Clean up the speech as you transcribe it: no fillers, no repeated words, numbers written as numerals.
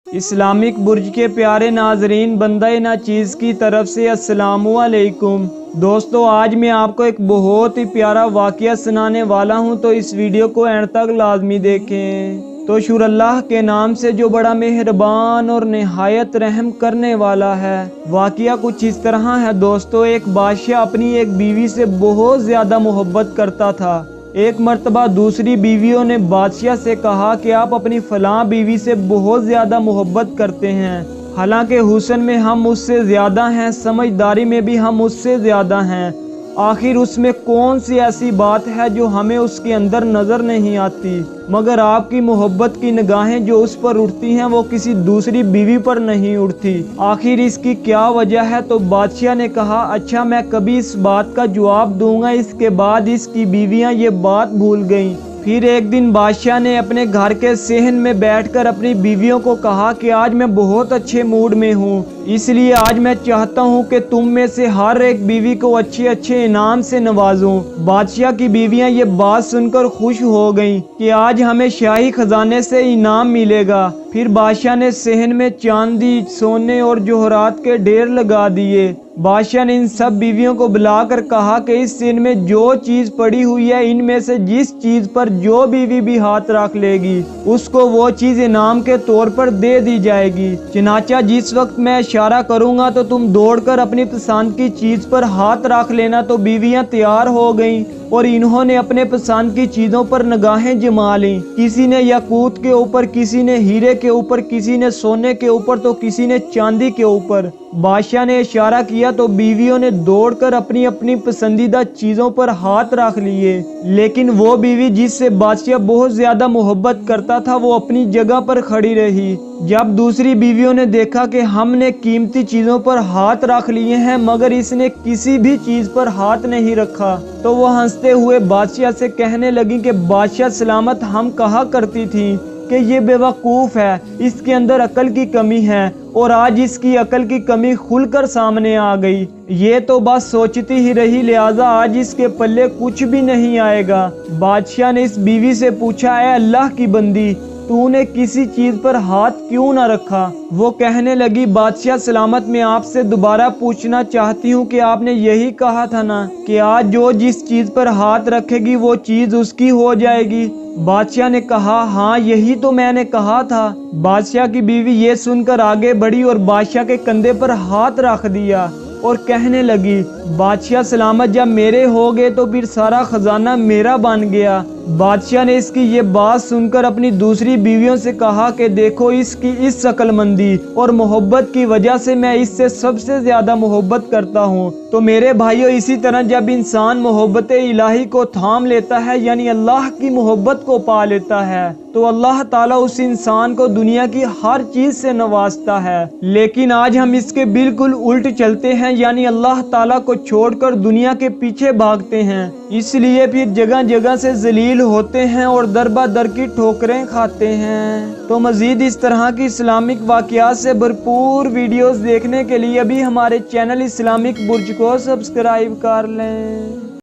Islamic बुर्ज के प्यारे नाजरीन, बंदा नाचीज़ की तरफ से अस्सलामु अलैकुम। दोस्तों, आज मैं आपको एक बहुत ही प्यारा वाक़या सुनाने वाला हूं, तो इस वीडियो को एंड तक लाजमी देखें। तो शुक्र अल्लाह के नाम से जो बड़ा मेहरबान और निहायत रहम करने वाला है। वाक़या कुछ इस तरह है दोस्तों, एक बादशाह अपनी एक बीवी से बहुत ज़्यादा मोहब्बत करता था। एक मर्तबा दूसरी बीवियों ने बादशाह से कहा कि आप अपनी फलां बीवी से बहुत ज़्यादा मोहब्बत करते हैं, हालांकि हुस्न में हम उससे ज़्यादा हैं, समझदारी में भी हम उससे ज़्यादा हैं। आखिर उसमें कौन सी ऐसी बात है जो हमें उसके अंदर नज़र नहीं आती, मगर आपकी मोहब्बत की निगाहें जो उस पर उठती हैं वो किसी दूसरी बीवी पर नहीं उठती। आखिर इसकी क्या वजह है? तो बादशाह ने कहा, अच्छा मैं कभी इस बात का जवाब दूंगा। इसके बाद इसकी बीवियां ये बात भूल गईं। फिर एक दिन बादशाह ने अपने घर के सहन में बैठकर अपनी बीवियों को कहा कि आज मैं बहुत अच्छे मूड में हूँ, इसलिए आज मैं चाहता हूँ कि तुम में से हर एक बीवी को अच्छे अच्छे इनाम से नवाजूं। बादशाह की बीवियां ये बात सुनकर खुश हो गईं कि आज हमें शाही खजाने से इनाम मिलेगा। फिर बादशाह ने सहन में चांदी, सोने और जोहरात के ढेर लगा दिए। बादशाह ने इन सब बीवियों को बुलाकर कहा कि इस सीन में जो चीज़ पड़ी हुई है, इनमें से जिस चीज़ पर जो बीवी भी हाथ रख लेगी उसको वो चीज़ इनाम के तौर पर दे दी जाएगी। चनाचा जिस वक्त मैं इशारा करूंगा तो तुम दौड़कर अपनी पसंद की चीज़ पर हाथ रख लेना। तो बीवियां तैयार हो गईं और इन्होंने अपने पसंद की चीज़ों पर निगाहें जमा लीं। किसी ने याकूत के ऊपर, किसी ने हीरे के ऊपर, किसी ने सोने के ऊपर, तो किसी ने चांदी के ऊपर। बादशाह ने इशारा किया तो बीवियों ने दौड़कर अपनी अपनी पसंदीदा चीज़ों पर हाथ रख लिए, लेकिन वो बीवी जिससे बादशाह बहुत ज़्यादा मोहब्बत करता था वो अपनी जगह पर खड़ी रही। जब दूसरी बीवियों ने देखा कि हमने कीमती चीज़ों पर हाथ रख लिए हैं मगर इसने किसी भी चीज़ पर हाथ नहीं रखा, तो वो हंसते हुए बादशाह से कहने लगी कि बादशाह सलामत, हम कहा करती थी कि ये बेवकूफ़ है, इसके अंदर अकल की कमी है, और आज इसकी अकल की कमी खुलकर सामने आ गई। ये तो बस सोचती ही रही, लिहाजा आज इसके पल्ले कुछ भी नहीं आएगा। बादशाह ने इस बीवी से पूछा, ऐ अल्लाह की बंदी, तूने किसी चीज़ पर हाथ क्यों न रखा? वो कहने लगी, बादशाह सलामत, मैं आपसे दोबारा पूछना चाहती हूँ कि आपने यही कहा था ना कि आज जो जिस चीज़ पर हाथ रखेगी वो चीज़ उसकी हो जाएगी। बादशाह ने कहा, हाँ यही तो मैंने कहा था। बादशाह की बीवी ये सुनकर आगे बढ़ी और बादशाह के कंधे पर हाथ रख दिया और कहने लगी, बादशाह सलामत, जब मेरे हो गए तो फिर सारा खजाना मेरा बन गया। बादशाह ने इसकी ये बात सुनकर अपनी दूसरी बीवियों से कहा कि देखो, इसकी इस अक्लमंदी और मोहब्बत की वजह से मैं इससे सबसे ज़्यादा मोहब्बत करता हूँ। तो मेरे भाइयों, इसी तरह जब इंसान मोहब्बत इलाही को थाम लेता है, यानी अल्लाह की मोहब्बत को पा लेता है, तो अल्लाह ताला उस इंसान को दुनिया की हर चीज़ से नवाजता है। लेकिन आज हम इसके बिल्कुल उल्ट चलते हैं, यानी अल्लाह ताला को छोड़कर दुनिया के पीछे भागते हैं। इसलिए फिर जगह जगह से जलील होते हैं और दर की ठोकरें खाते हैं। तो मज़ीद इस तरह की इस्लामिक वाक़यात से भरपूर वीडियोस देखने के लिए अभी हमारे चैनल इस्लामिक बुर्ज को सब्सक्राइब कर लें।